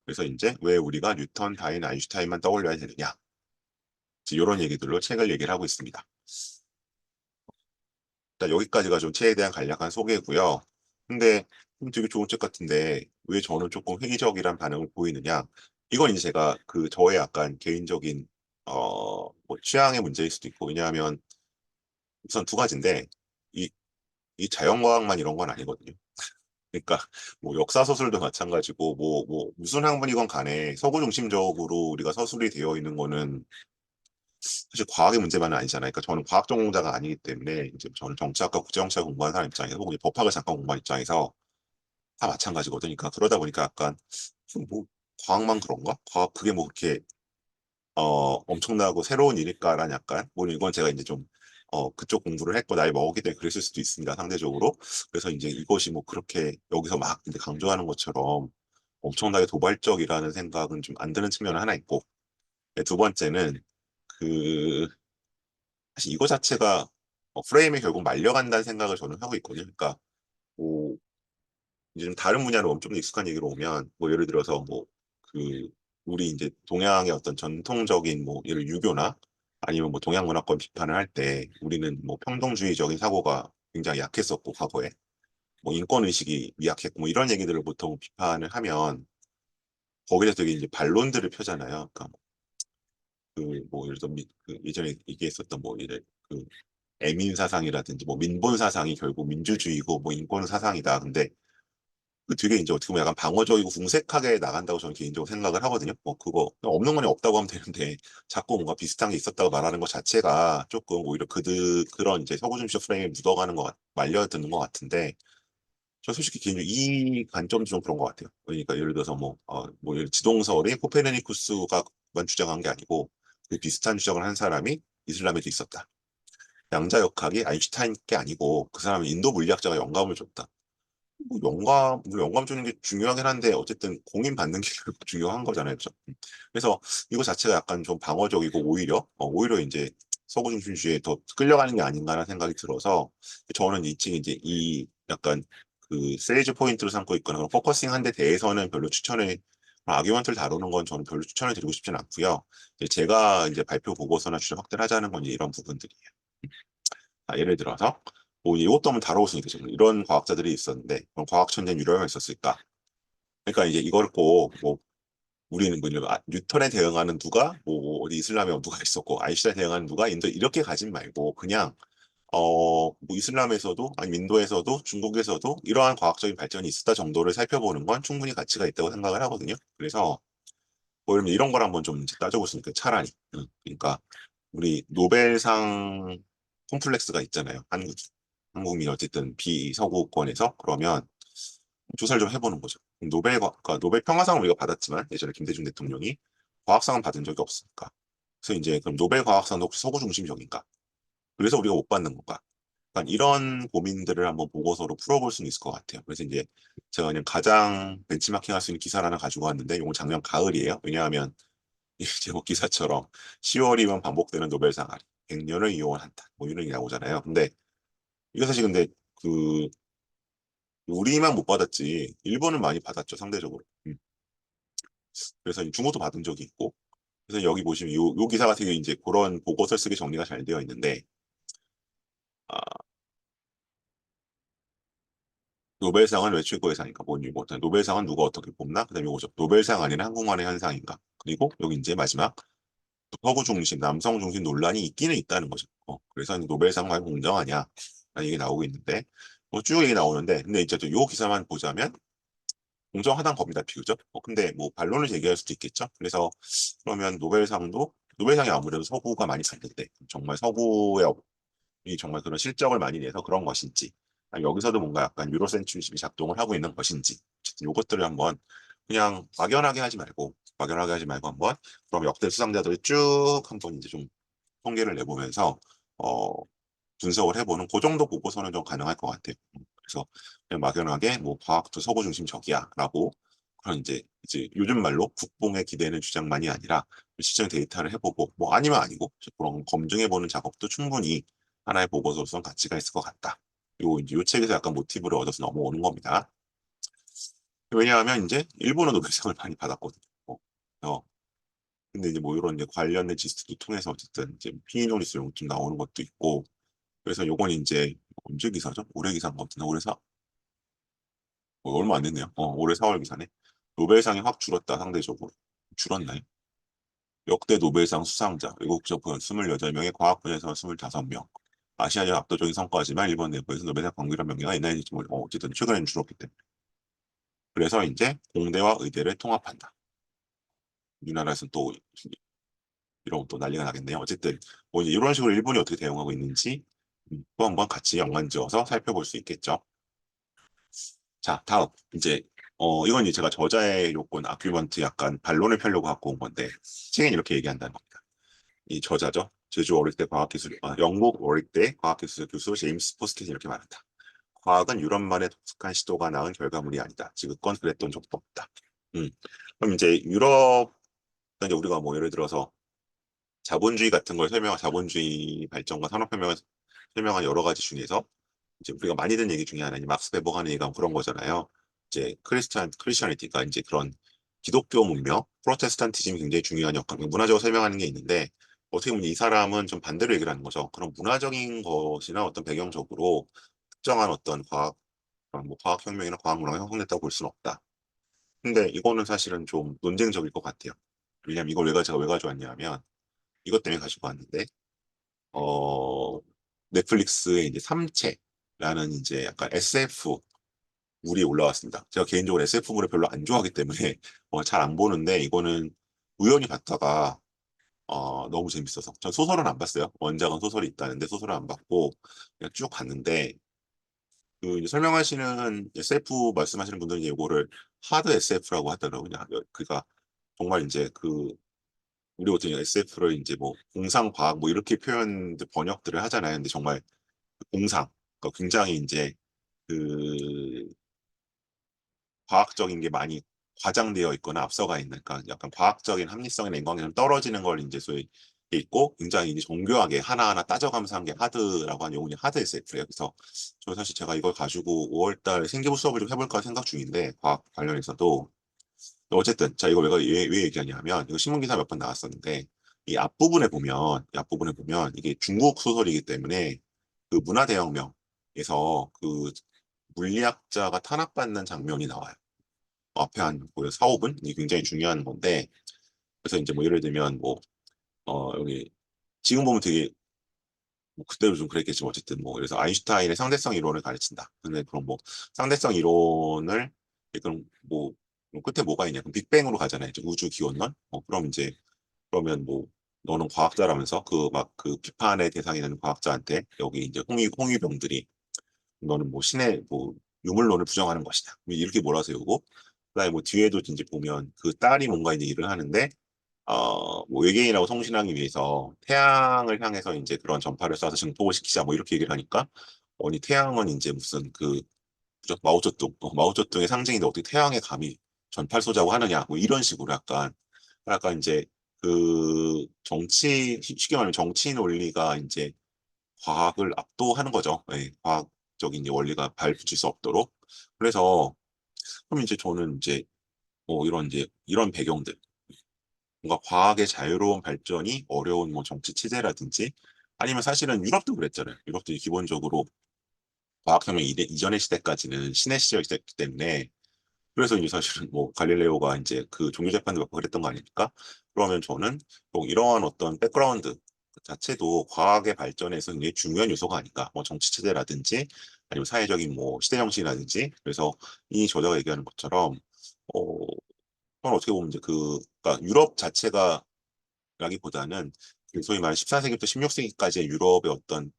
그래서 이제 왜 우리가 뉴턴, 다인, 아인슈타인만 떠올려야 되느냐, 이런 얘기들로 책을 얘기를 하고 있습니다. 일단 여기까지가 좀 책에 대한 간략한 소개고요. 근데 되게 좋은 책 같은데 왜 저는 조금 회의적이란 반응을 보이느냐? 이건 이제 제가 저의 약간 개인적인 뭐 취향의 문제일 수도 있고, 왜냐하면 우선 두 가지인데 이, 이 자연과학만 이런 건 아니거든요. 그러니까 뭐 역사 소설도 마찬가지고 뭐 무슨 학문이건 간에 서구 중심적으로 우리가 서술이 되어 있는 거는 사실 과학의 문제만은 아니잖아요. 그러니까 저는 과학 전공자가 아니기 때문에 이제 저는 정치학과 국제정치학 공부하는 사람 입장에서 혹은 법학을 잠깐 공부한 입장에서 다 마찬가지거든요. 그러니까 그러다 보니까 약간 뭐 과학만 그런가? 과학 그게 뭐 그렇게 엄청나고 새로운 일일까라는 약간, 뭐 이건 제가 이제 좀 그쪽 공부를 했고 나이 먹었기 때문에 그랬을 수도 있습니다. 상대적으로. 그래서 이제 이것이 뭐 그렇게 여기서 막 이제 강조하는 것처럼 엄청나게 도발적이라는 생각은 좀 안 드는 측면은 하나 있고, 네, 두 번째는 그 사실 이거 자체가 프레임이 결국 말려간다는 생각을 저는 하고 있거든요. 그러니까 뭐 이제 좀 다른 분야로 좀 더 익숙한 얘기로 오면 뭐 예를 들어서 뭐 그 우리 이제 동양의 어떤 전통적인 뭐 예를 유교나 아니면 뭐 동양 문화권 비판을 할 때 우리는 뭐 평등주의적인 사고가 굉장히 약했었고 과거에 뭐 인권 의식이 미약했고 뭐 이런 얘기들을 보통 비판을 하면 거기서 되게 이제 반론들을 펴잖아요. 그러니까 뭐 예를 들어 예전에 얘기했었던 뭐 이래 애민 사상이라든지 뭐 민본 사상이 결국 민주주의고 뭐 인권 사상이다. 근데 되게 이제 어떻게 보면 약간 방어적이고 궁색하게 나간다고 저는 개인적으로 생각을 하거든요. 뭐 그거 그냥 없는 거니 없다고 하면 되는데 자꾸 뭔가 비슷한 게 있었다고 말하는 것 자체가 조금 오히려 그런 이제 서구 중심적 프레임에 묻어가는 말려드는 것 같은데, 저 솔직히 개인적으로 이 관점도 좀 그런 것 같아요. 그러니까 예를 들어서 뭐 지동설이 코페르니쿠스가만 주장한 게 아니고 그 비슷한 주장을 한 사람이 이슬람에도 있었다. 양자역학이 아인슈타인 게 아니고 그 사람은 인도 물리학자가 영감을 줬다. 뭐 영감 주는 게 중요하긴 한데 어쨌든 공인 받는 게 결국 중요한 거잖아요. 그죠? 그래서 이거 자체가 약간 좀 방어적이고 오히려 이제 서구 중심주의에 더 끌려가는 게 아닌가라는 생각이 들어서 저는 이 책이 이제 이 약간 세이즈 포인트로 삼고 있거나 그런 포커싱한 데 대해서는 별로 아규먼트를 다루는 건 저는 별로 추천을 드리고 싶진 않고요. 이제 제가 이제 발표 보고서나 주제 확대를 하자는 건 이제 이런 부분들이에요. 예를 들어서 뭐 이것도 한번 다뤄볼 수 있겠죠. 이런 과학자들이 있었는데 그럼 과학 천재 유료가 있었을까? 그러니까 이제 이걸 꼭 뭐 우리는 뭐 뉴턴에 대응하는 누가 뭐 어디 이슬람에 누가 있었고 아인슈타인에 대응하는 누가 인도 이렇게 가진 말고 그냥 뭐 이슬람에서도 아니 인도에서도 중국에서도 이러한 과학적인 발전이 있었다 정도를 살펴보는 건 충분히 가치가 있다고 생각을 하거든요. 그래서 뭐 이런 걸 한번 좀 이제 따져볼 수 있으니까 차라리 그러니까 우리 노벨상 콤플렉스가 있잖아요. 한국이 어쨌든 비서구권에서 그러면 조사를 좀 해보는 거죠. 그러니까 노벨 평화상을 우리가 받았지만 예전에 김대중 대통령이 과학상은 받은 적이 없으니까. 그래서 이제 그럼 노벨 과학상도 혹시 서구 중심적인가? 그래서 우리가 못 받는 건가? 약간 이런 고민들을 한번 보고서로 풀어볼 수는 있을 것 같아요. 그래서 이제 제가 그냥 가장 벤치마킹 할 수 있는 기사를 하나 가지고 왔는데 이건 작년 가을이에요. 왜냐하면 이 제목 기사처럼 10월이면 반복되는 노벨상 아리 100년을 이용한 한탄 뭐 이런 얘기 나오잖아요. 근데 이거 사실 근데 그 우리만 못 받았지 일본은 많이 받았죠 상대적으로. 그래서 중국도 받은 적이 있고 그래서 여기 보시면 요 기사가 되게 이제 그런 보고서 쓰기 정리가 잘 되어 있는데 아, 노벨상은 왜 최고의 상인가? 뭐 노벨상은 누가 어떻게 뽑나? 그다음에 이거죠. 노벨상 아니라 한국만의 현상인가? 그리고 여기 이제 마지막 서구 중심, 남성 중심 논란이 있기는 있다는 거죠. 그래서 노벨상 말고 공정하냐? 라는 얘기 나오고 있는데 뭐 쭉 얘기 나오는데 근데 이제 또 요 기사만 보자면 공정하다는 겁니다. 비교적. 근데 뭐 반론을 제기할 수도 있겠죠. 그래서 그러면 노벨상이 아무래도 서구가 많이 갔는데 정말 서구의 이 정말 그런 실적을 많이 내서 그런 것인지 아니면 여기서도 뭔가 약간 유로센트리즘이 작동을 하고 있는 것인지 어쨌든 이것들을 한번 그냥 막연하게 하지 말고 한번 그럼 역대 수상자들이 쭉 한번 이제 좀 통계를 내보면서 어 분석을 해보는 그 정도 보고서는 좀 가능할 것 같아요. 그래서 그냥 막연하게 뭐 과학도 서구 중심적이야라고 그런 이제 요즘 말로 국뽕에 기대는 주장만이 아니라 실제 데이터를 해보고 뭐 아니면 아니고 그런 검증해보는 작업도 충분히 하나의 보고서로서는 가치가 있을 것 같다. 이제 요 책에서 약간 모티브를 얻어서 넘어오는 겁니다. 왜냐하면 이제 일본은 노벨상을 많이 받았거든요. 어, 근데 이제 뭐 이런 이제 관련된 지수도 통해서 어쨌든 이제 피의노 리스 이런 것좀 나오는 것도 있고 그래서 요건 이제 언제 기사죠? 올해 기사인 것 같은데 얼마 안 됐네요. 올해 4월 기사네. 노벨상이 확 줄었다 상대적으로. 줄었나요? 역대 노벨상 수상자 외국 적분 28명의 과학 분야에서 25명. 아시아의 압도적인 성과지만 일본 내부에서 노벨상 광기란 명예가 옛날에 어쨌든 최근에는 줄었기 때문에. 그래서 이제 공대와 의대를 통합한다. 우리나라에서는 또 이런 또 난리가 나겠네요. 어쨌든 뭐 이제 이런 식으로 일본이 어떻게 대응하고 있는지 또 한번 같이 연관지어서 살펴볼 수 있겠죠. 자, 다음 이제 이건 이제 제가 저자의 요건 아큐먼트 약간 반론을 펴려고 갖고 온 건데 책엔 이렇게 얘기한다는 겁니다. 이 저자죠. 제주 어릴대 과학기술 영국 어릴대 과학기술 교수 제임스 포스켓이 이렇게 말한다. 과학은 유럽만의 독특한 시도가 낳은 결과물이 아니다. 지금껏 그랬던 적도 없다. 음. 그럼 이제 유럽 이제 우리가 뭐 예를 들어서 자본주의 같은 걸 자본주의 발전과 산업혁명을 설명한 여러 가지 중에서 이제 우리가 많이 듣는 얘기 중에 하나는 막스 베버가 하는 얘기가 그런 거잖아요. 이제 크리스천리티가 이제 그런 기독교 문명, 프로테스탄티즘이 굉장히 중요한 역할, 문화적으로 설명하는 게 있는데 어떻게 보면 이 사람은 좀 반대로 얘기를 하는 거죠. 그런 문화적인 것이나 어떤 배경적으로 특정한 어떤 뭐 과학혁명이나 과학문화가 형성됐다고 볼 수는 없다. 근데 이거는 사실은 좀 논쟁적일 것 같아요. 왜냐면 이걸 제가 왜 가져왔냐면 이것 때문에 가지고 왔는데 어 넷플릭스의 이제 삼체라는 이제 약간 SF 물이 올라왔습니다. 제가 개인적으로 SF물을 별로 안 좋아하기 때문에 잘 안 보는데 이거는 우연히 봤다가 너무 재밌어서 전 소설은 안 봤어요. 원작은 소설이 있다는데 소설은 안 봤고 그냥 쭉 봤는데 그 이제 설명하시는 SF 말씀하시는 분들은 이거를 하드 SF라고 하더라고요. 그러니까 정말 이제 우리 같은 SF를 이제 뭐 공상 과학 뭐 이렇게 표현 번역들을 하잖아요. 근데 정말 그 공상 그러니까 굉장히 이제 그 과학적인 게 많이 과장되어 있거나 앞서가 있는 그러니까 약간 과학적인 합리성이나 인과관계가 좀 떨어지는 걸 이제 소위 돼 있고 굉장히 이제 정교하게 하나하나 따져가면서 한 게 하드라고 하는 용어이 하드 SF예요. 그래서 저 사실 제가 이걸 가지고 5월 달 생기부 수업을 좀 해볼까 생각 중인데 과학 관련해서도 어쨌든 자 이거 왜 얘기하냐면 이거 신문 기사 몇 번 나왔었는데 이 앞부분에 보면 이게 중국 소설이기 때문에 그 문화대혁명에서 그 물리학자가 탄압받는 장면이 나와요. 앞에 한 4, 5분 이 굉장히 중요한 건데 그래서 이제 뭐 예를 들면 뭐 여기 지금 보면 되게 뭐 그때도 좀 그랬겠지만 어쨌든 뭐 그래서 아인슈타인의 상대성 이론을 가르친다. 근데 그럼 뭐 상대성 이론을 그럼 뭐 그럼 끝에 뭐가 있냐? 그럼 빅뱅으로 가잖아요. 이제 우주 기원론. 그럼 이제 그러면 뭐 너는 과학자라면서 그 막 그 비판의 대상이 되는 과학자한테 여기 이제 홍위병들이 너는 뭐 신의 뭐 유물론을 부정하는 것이다. 뭐 이렇게 몰아세우고 그다음에 뭐 뒤에도 이제 보면 그 딸이 뭔가 이제 일을 하는데 뭐 외계인하고 통신하기 위해서 태양을 향해서 이제 그런 전파를 쏴서 증폭을 시키자 뭐 이렇게 얘기를 하니까 아니 태양은 이제 무슨 그 그죠? 마오쩌둥의 상징인데 어떻게 태양에 감히 전파를 쏘자고 하느냐 뭐 이런 식으로 약간 이제 그 정치 쉽게 말하면 정치인 원리가 이제 과학을 압도하는 거죠. 예, 과학적인 이제 원리가 발붙일 수 없도록. 그래서 그럼 이제 저는 이제 뭐 이런 이제 이런 배경들 뭔가 과학의 자유로운 발전이 어려운 뭐 정치 체제라든지 아니면 사실은 유럽도 그랬잖아요. 유럽도 기본적으로 과학혁명 이전의 시대까지는 신의 시절이었기 때문에 그래서 이제 사실은 뭐 갈릴레오가 이제 그 종교 재판도 받고 그랬던 거 아닙니까? 그러면 저는 뭐 이러한 어떤 백그라운드 자체도 과학의 발전에서 굉장히 중요한 요소가 아닌가. 뭐 정치 체제라든지 아니면 사회적인 뭐 시대 정신이라든지 그래서 이 저자가 얘기하는 것처럼 어 저는 어떻게 보면 이제 그러니까 유럽 자체가 라기보다는 그 소위 말하는 14세기부터 16세기까지의 유럽의 어떤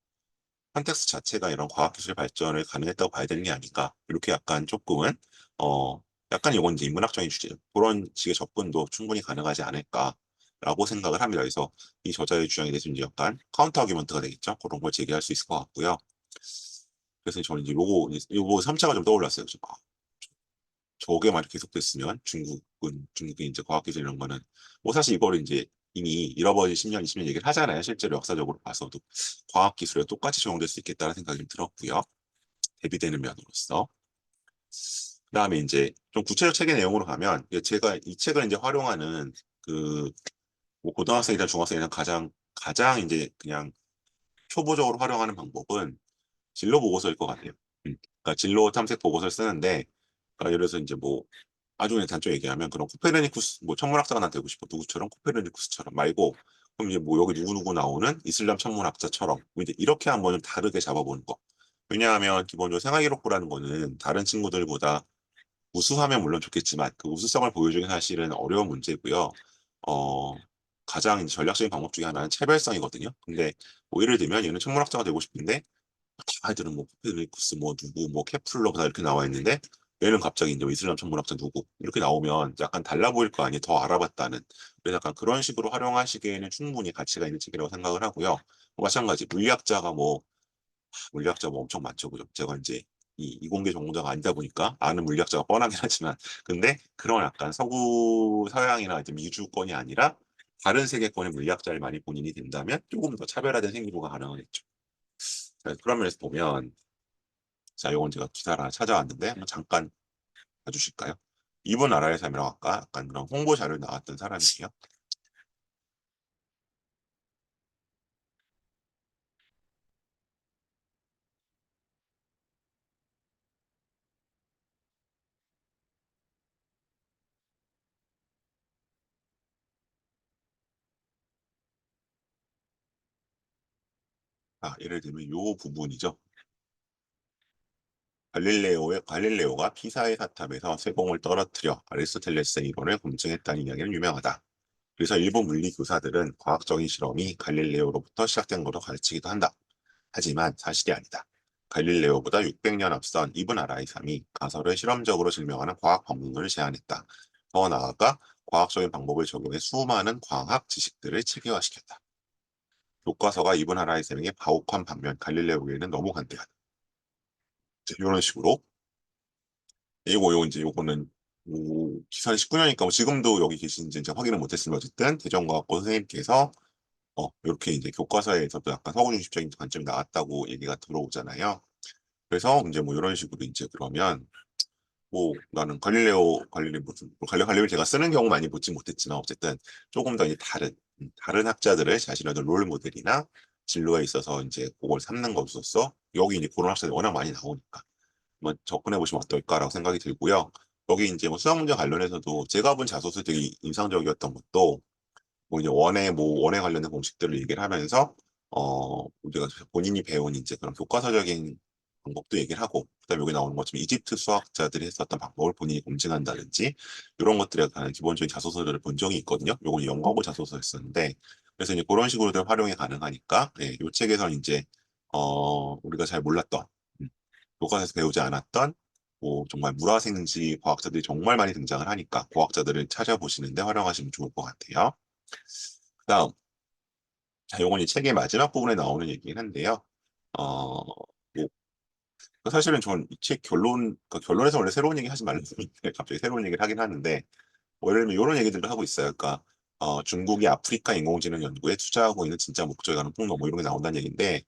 컨텍스트 자체가 이런 과학기술 발전을 가능했다고 봐야 되는 게 아닌가. 이렇게 약간 조금은, 어, 약간 이건 이제 인문학적인 주제죠. 그런 식의 접근도 충분히 가능하지 않을까라고 생각을 합니다. 그래서 이 저자의 주장에 대해서 이제 약간 카운터 아규먼트가 되겠죠. 그런 걸 제기할 수 있을 것 같고요. 그래서 저는 이제 요거 3차가 좀 떠올랐어요. 그래서 저게만 계속됐으면 중국이 이제 과학기술 이런 거는 뭐 사실 이거를 이제 이미 잃어버린 10년, 20년 얘기를 하잖아요. 실제로 역사적으로 봐서도 과학기술에 똑같이 적용될 수 있겠다는 생각이 좀 들었고요. 대비되는 면으로서. 그다음에 이제 좀 구체적 책의 내용으로 가면 제가 이 책을 이제 활용하는 그 뭐 고등학생이나 중학생이나 가장 이제 그냥 초보적으로 활용하는 방법은 진로 보고서일 것 같아요. 그러니까 진로 탐색 보고서를 쓰는데 예를 들어서 이제 뭐 아주 그냥 단적으로 얘기하면 그런 코페르니쿠스 뭐 천문학자가 난 되고 싶어 누구처럼 코페르니쿠스처럼 말고 그럼 이제 뭐 여기 누구누구 나오는 이슬람 천문학자처럼 뭐 이제 이렇게 한번 좀 다르게 잡아보는 거. 왜냐하면 기본적으로 생활기록부라는 거는 다른 친구들보다 우수하면 물론 좋겠지만 그 우수성을 보여주기 사실은 어려운 문제고요. 어 가장 이제 전략적인 방법 중에 하나는 차별성이거든요. 근데 뭐 예를 들면 얘는 천문학자가 되고 싶은데 아이들은 뭐 코페르니쿠스 뭐 누구 뭐 케플러 다 이렇게 나와 있는데 얘는 갑자기 이제 뭐 이슬람 천문학자 누구 이렇게 나오면 약간 달라 보일 거 아니에요. 더 알아봤다는. 그래서 약간 그런 식으로 활용하시기에는 충분히 가치가 있는 책이라고 생각을 하고요. 마찬가지 물리학자 뭐 엄청 많죠. 그죠? 제가 이제 이 이공계 전공자가 아니다 보니까 아는 물리학자가 뻔하긴 하지만 근데 그런 약간 서양이나 이제 미주권이 아니라 다른 세계권의 물리학자를 많이 본인이 된다면 조금 더 차별화된 생기부가 가능하겠죠. 자, 그런 면에서 보면 자, 요건 제가 기사를 하나 찾아왔는데 한번 잠깐 봐주실까요? 이분 나라의 삶이라고 아까 약간 그런 홍보 자료에 나왔던 사람이에요. 예를 들면 요 부분이죠. 갈릴레오가 피사의 사탑에서 쇠공을 떨어뜨려 아리스토텔레스의 이론을 검증했다는 이야기는 유명하다. 그래서 일본 물리 교사들은 과학적인 실험이 갈릴레오로부터 시작된 것으로 가르치기도 한다. 하지만 사실이 아니다. 갈릴레오보다 600년 앞선 이븐 아라이삼이 가설을 실험적으로 증명하는 과학 방법론을 제안했다. 더 나아가 과학적인 방법을 적용해 수많은 과학 지식들을 체계화시켰다. 교과서가 이븐 아라이삼에게 가혹한 반면 갈릴레오에게는 너무 간대하다. 이런 식으로 이거 이제 요거는 뭐 기사 19년이니까 뭐 지금도 여기 계신지 이제 확인을 못했으면 어쨌든 대전과학고 선생님께서 이렇게 이제 교과서에서도 약간 서구중심적인 관점이 나왔다고 얘기가 들어오잖아요. 그래서 이제 뭐 이런 식으로 이제 그러면 뭐 나는 갈릴레오 무슨 뭐 갈릴레오를 제가 쓰는 경우 많이 보지 못했지만 어쨌든 조금 더 이제 다른 학자들을 자신의 어떤 롤 모델이나 진로에 있어서 이제 그걸 삼는 것으로서 여기 이제 그런 학자들이 워낙 많이 나오니까 한번 접근해 보시면 어떨까라고 생각이 들고요. 여기 이제 뭐 수학 문제 관련해서도 제가 본 자소서 되게 인상적이었던 것도 뭐 이제 원에 관련된 공식들을 얘기를 하면서 우리가 본인이 배운 이제 그런 교과서적인 방법도 얘기를 하고 그다음에 여기 나오는 것처럼 이집트 수학자들이 했었던 방법을 본인이 검증한다든지 이런 것들에 관한 기본적인 자소서들을 본 적이 있거든요. 요건 영어고 자소서였었는데 그래서 이제 그런 식으로들 활용이 가능하니까 이 책에서는 이제 우리가 잘 몰랐던 음, 교과서에서 배우지 않았던 뭐 정말 물화생지 과학자들이 정말 많이 등장을 하니까 과학자들을 찾아보시는데 활용하시면 좋을 것 같아요. 그다음 자, 요건 이 책의 마지막 부분에 나오는 얘기긴 한데요. 뭐, 사실은 전 이 책 결론에서 원래 새로운 얘기 하지 말라고 했는데 갑자기 새로운 얘기를 하긴 하는데, 뭐 예를 들면 이런 얘기들도 하고 있어요. 그러니까, 중국이 아프리카 인공지능 연구에 투자하고 있는 진짜 목적에 관한 폭로 뭐 이런 게 나온다는 얘기인데,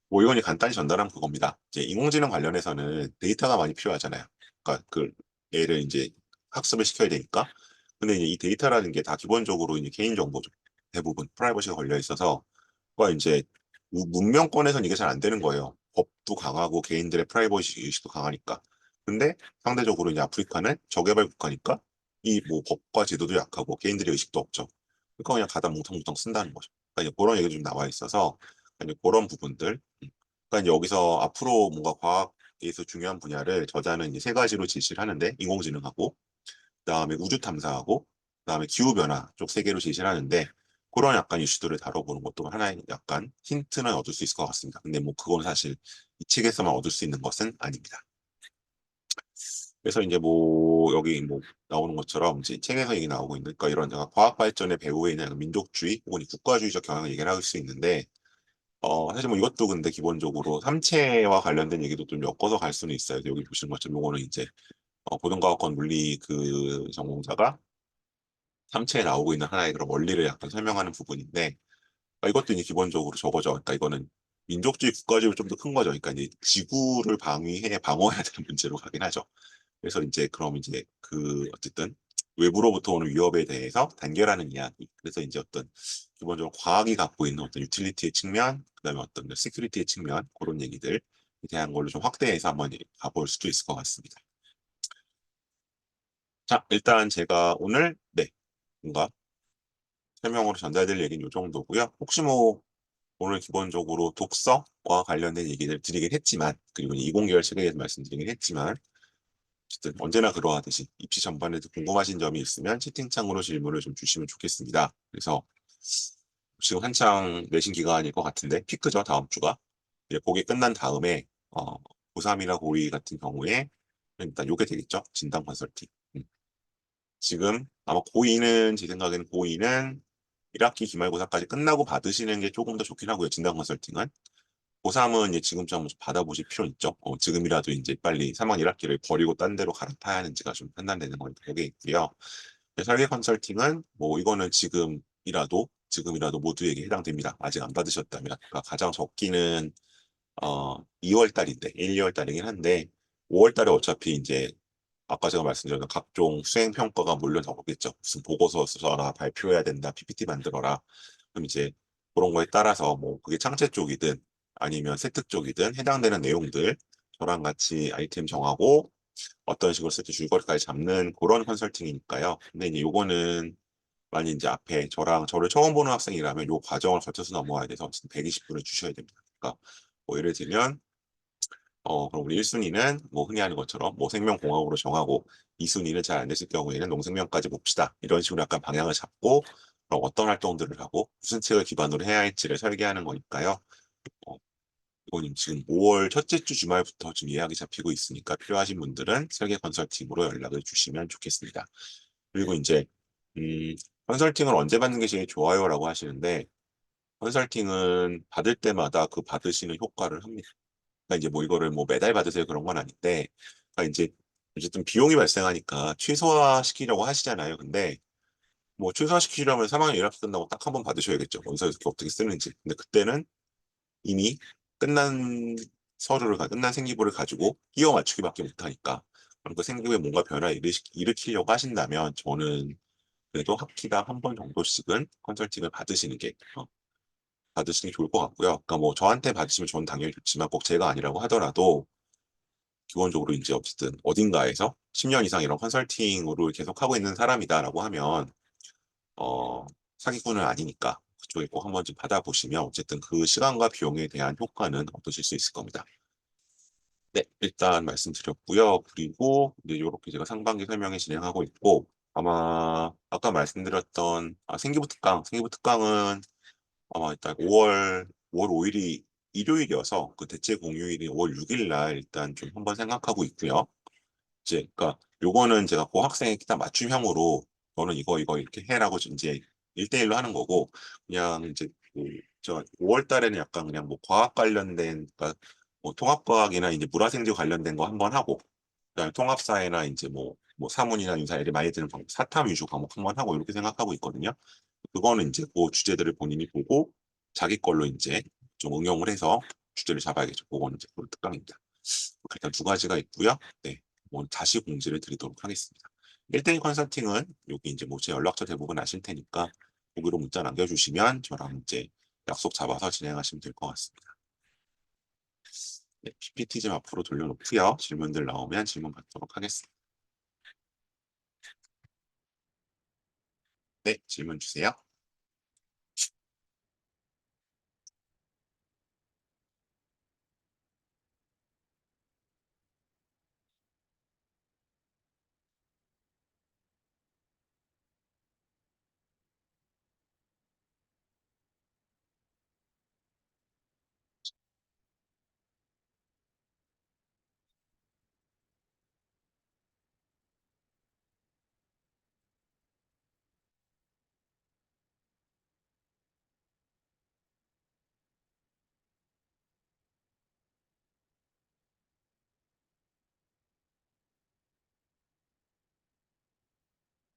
뭐 이건 간단히 전달하면 그겁니다. 이제 인공지능 관련해서는 데이터가 많이 필요하잖아요. 그러니까 그 얘를 이제 학습을 시켜야 되니까. 근데 이제 이 데이터라는 게 다 기본적으로 이제 개인 정보죠. 대부분 프라이버시가 걸려 있어서 그러니까 이제 문명권에서는 이게 잘 안 되는 거예요. 법도 강하고 개인들의 프라이버시 의식도 강하니까. 근데 상대적으로 이제 아프리카는 저개발 국가니까 이 뭐 법과 제도도 약하고 개인들의 의식도 없죠. 그러니까 그냥 가다 뭉텅뭉텅 쓴다는 거죠. 그러니까 이제 그런 얘기 좀 나와 있어서 이제 그런 부분들. 그러니까 이제 여기서 앞으로 뭔가 과학에서 중요한 분야를 저자는 이제 세 가지로 제시를 하는데 인공지능하고 그다음에 우주 탐사하고 그다음에 기후 변화 쪽 세 개로 제시를 하는데 그런 약간 이슈들을 다뤄보는 것도 하나의 약간 힌트는 얻을 수 있을 것 같습니다. 근데 뭐 그건 사실 이 책에서만 얻을 수 있는 것은 아닙니다. 그래서 이제 뭐 여기 뭐 나오는 것처럼 이제 책에서 얘기 나오고 있는 그러니까 이런 과학 발전의 배후에 있는 민족주의 혹은 국가주의적 경향을 얘기를 할 수 있는데 사실 뭐 이것도 근데 기본적으로 삼체와 관련된 얘기도 좀 엮어서 갈 수는 있어요. 여기 보시는 것처럼 요거는 이제 고등과학원 물리 그 전공자가 삼체에 나오고 있는 하나의 그런 원리를 약간 설명하는 부분인데 이것도 이제 기본적으로 저거죠. 그러니까 이거는 민족주의, 국가주의 좀 더 큰 거죠. 그러니까 이제 지구를 방어해야 되는 문제로 가긴 하죠. 그래서 이제 그럼 이제 그 어쨌든 외부로부터 오는 위협에 대해서 단결하는 이야기. 그래서 이제 어떤 기본적으로 과학이 갖고 있는 어떤 유틸리티의 측면, 그다음에 어떤 시큐리티의 측면 그런 얘기들 에 대한 걸로 좀 확대해서 한번 가볼 수도 있을 것 같습니다. 자, 일단 제가 오늘 뭔가 설명으로 전달드릴 얘기는 이 정도고요. 혹시 뭐 오늘 기본적으로 독서와 관련된 얘기를 드리긴 했지만 그리고 이공계열 책에 대해서 말씀드리긴 했지만 어쨌든 언제나 그러하듯이 입시 전반에도 궁금하신 점이 있으면 채팅창으로 질문을 좀 주시면 좋겠습니다. 그래서 지금 한창 내신 기간일 것 같은데 피크죠 다음 주가 이제 그게 끝난 다음에 고3이나 고2 같은 경우에 일단 요게 되겠죠 진단 컨설팅. 지금 아마 고2는 제 생각에는 고2는 1학기 기말고사까지 끝나고 받으시는 게 조금 더 좋긴 하고요. 진단 컨설팅은. 고3은 이제 지금쯤 한번 받아보실 필요 있죠. 지금이라도 이제 빨리 3학 1학기를 버리고 딴 데로 갈아타야 하는지가 좀 판단되는 건 그게 있고요. 설계 컨설팅은 뭐 이거는 지금이라도 모두에게 해당됩니다. 아직 안 받으셨다면. 그러니까 가장 적기는 2월 달인데 1, 2월 달이긴 한데 5월 달에 어차피 이제 아까 제가 말씀드린 각종 수행 평가가 몰려 나오겠죠. 무슨 보고서 써라, 발표해야 된다, PPT 만들어라. 그럼 이제 그런 거에 따라서 뭐 그게 창제 쪽이든 아니면 세특 쪽이든 해당되는 내용들 저랑 같이 아이템 정하고 어떤 식으로 쓸지 줄거리까지 잡는 그런 컨설팅이니까요. 근데 이제 요거는 만약 이제 앞에 저를 처음 보는 학생이라면 요 과정을 거쳐서 넘어와야 돼서 120분을 주셔야 됩니다. 그러니까 뭐 예를 들면 그럼 우리 1순위는 뭐 흔히 하는 것처럼 뭐 생명공학으로 정하고 2순위는 잘 안 됐을 경우에는 농생명까지 봅시다. 이런 식으로 약간 방향을 잡고 그럼 어떤 활동들을 하고 무슨 책을 기반으로 해야 할지를 설계하는 거니까요. 어, 이건 지금 5월 첫째 주 주말부터 지금 예약이 잡히고 있으니까 필요하신 분들은 설계 컨설팅으로 연락을 주시면 좋겠습니다. 그리고 이제 음, 컨설팅을 언제 받는 게 제일 좋아요라고 하시는데 컨설팅은 받을 때마다 그 받으시는 효과를 합니다. 그러니까 이제 뭐 이거를 뭐 매달 받으세요 그런 건 아닌데 그러니까 이제 어쨌든 비용이 발생하니까 최소화시키려고 하시잖아요. 근데 뭐 최소화시키려면 3학년 1학기 끝나고 딱 한 번 받으셔야겠죠. 원서 어떻게 쓰는지. 근데 그때는 이미 끝난 끝난 생기부를 가지고 끼워 맞추기밖에 못하니까 그럼 그 생기부에 뭔가 변화 일으키려고 하신다면 저는 그래도 학기당 한 번 정도씩은 컨설팅을 받으시는 게 좋을 것 같고요. 그러니까 뭐 저한테 받으시면 저는 당연히 좋지만 꼭 제가 아니라고 하더라도 기본적으로 이제 어쨌든 어딘가에서 10년 이상 이런 컨설팅으로 계속 하고 있는 사람이다라고 하면 어, 사기꾼은 아니니까 그쪽에 꼭 한번 좀 받아보시면 어쨌든 그 시간과 비용에 대한 효과는 얻으실 수 있을 겁니다. 네, 일단 말씀드렸고요. 그리고 이제 이렇게 제가 상반기 설명회 진행하고 있고 아마 아까 말씀드렸던 생기부 특강은 아마 일단 5월 5일이 일요일이어서 그 대체 공휴일이 5월 6일 날 일단 좀 한번 생각하고 있고요. 이제 그러니까 요거는 제가 그 학생에 딱 맞춤형으로 너는 이거 이렇게 해라고 이제 1대1로 하는 거고 그냥 이제 저 5월 달에는 약간 그냥 뭐 과학 관련된 그러니까 뭐 통합과학이나 이제 물화생지 관련된 거 한번 하고 그다음에 통합사회나 이제 뭐 사문이나 유사 예리 많이 드는 사탐 위주 과목 한번 하고 이렇게 생각하고 있거든요. 그거는 이제 그 주제들을 본인이 보고 자기 걸로 이제 좀 응용을 해서 주제를 잡아야겠죠. 그거는 이제 그 특강입니다. 일단 두 가지가 있고요. 네, 뭐 다시 공지를 드리도록 하겠습니다. 1대1 컨설팅은 여기 이제 뭐 제 연락처 대부분 아실 테니까 거기로 문자 남겨주시면 저랑 이제 약속 잡아서 진행하시면 될 것 같습니다. 네, PPT 좀 앞으로 돌려놓고요. 질문들 나오면 질문 받도록 하겠습니다. 네, 질문 주세요.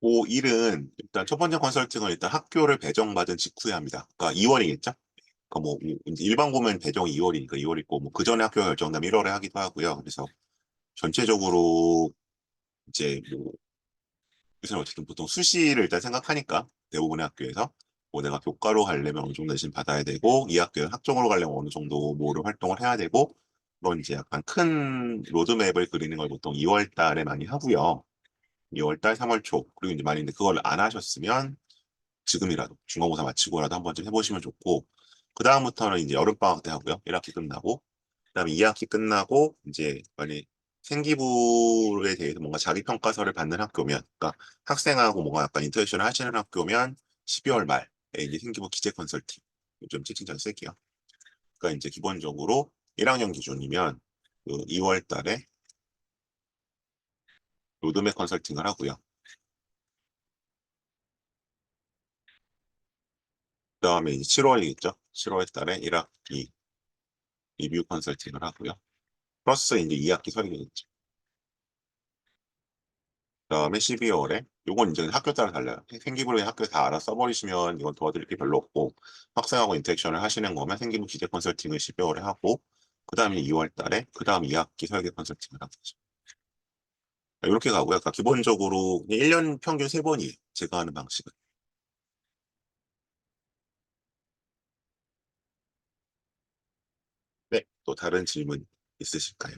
그 일은 일단 첫 번째 컨설팅은 일단 학교를 배정받은 직후에 합니다. 그러니까 2월이겠죠? 그러니까 뭐 이제 일반 고면 배정이 2월이니까 2월 있고 뭐 그 전에 학교 결정되면 1월에 하기도 하고요. 그래서 전체적으로 이제 뭐 요새는 어쨌든 보통 수시를 일단 생각하니까 대부분의 학교에서 뭐 내가 교과로 가려면 어느 정도 내신 받아야 되고 이 학교에 학종으로 가려면 어느 정도 뭐를 활동을 해야 되고 그런 이제 약간 큰 로드맵을 그리는 걸 보통 2월 달에 많이 하고요. 2월 달, 3월 초 그리고 이제 만약에 그걸 안 하셨으면 지금이라도 중간고사 마치고라도 한번 좀 해보시면 좋고 그 다음부터는 이제 여름방학 때 하고요. 1학기 끝나고 그다음에 2학기 끝나고 이제 만약 생기부에 대해서 뭔가 자기평가서를 받는 학교면 그러니까 학생하고 뭔가 약간 인터랙션을 하시는 학교면 12월 말에 이제 생기부 기재 컨설팅 좀 채팅창 쓸게요. 그러니까 이제 기본적으로 1학년 기준이면 그 2월 달에 로드맵 컨설팅을 하고요. 그다음에 이제 7월이겠죠. 7월 달에 1학기 리뷰 컨설팅을 하고요. 플러스 이제 2학기 설계겠죠. 그다음에 12월에 요건 이제 학교 따라 달라요. 생기부를 학교 다 알아 써버리시면 이건 도와드릴 게 별로 없고 학생하고 인터랙션을 하시는 거면 생기부 기재 컨설팅을 12월에 하고 그다음에 2월 달에 그다음 2학기 설계 컨설팅을 하고 죠 이렇게 가고요. 그러니까 기본적으로 1년 평균 3번이에요. 제가 하는 방식은. 네, 또 다른 질문 있으실까요?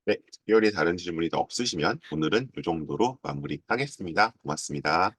네, 특별히 다른 질문이 더 없으시면 오늘은 이 정도로 마무리하겠습니다. 고맙습니다.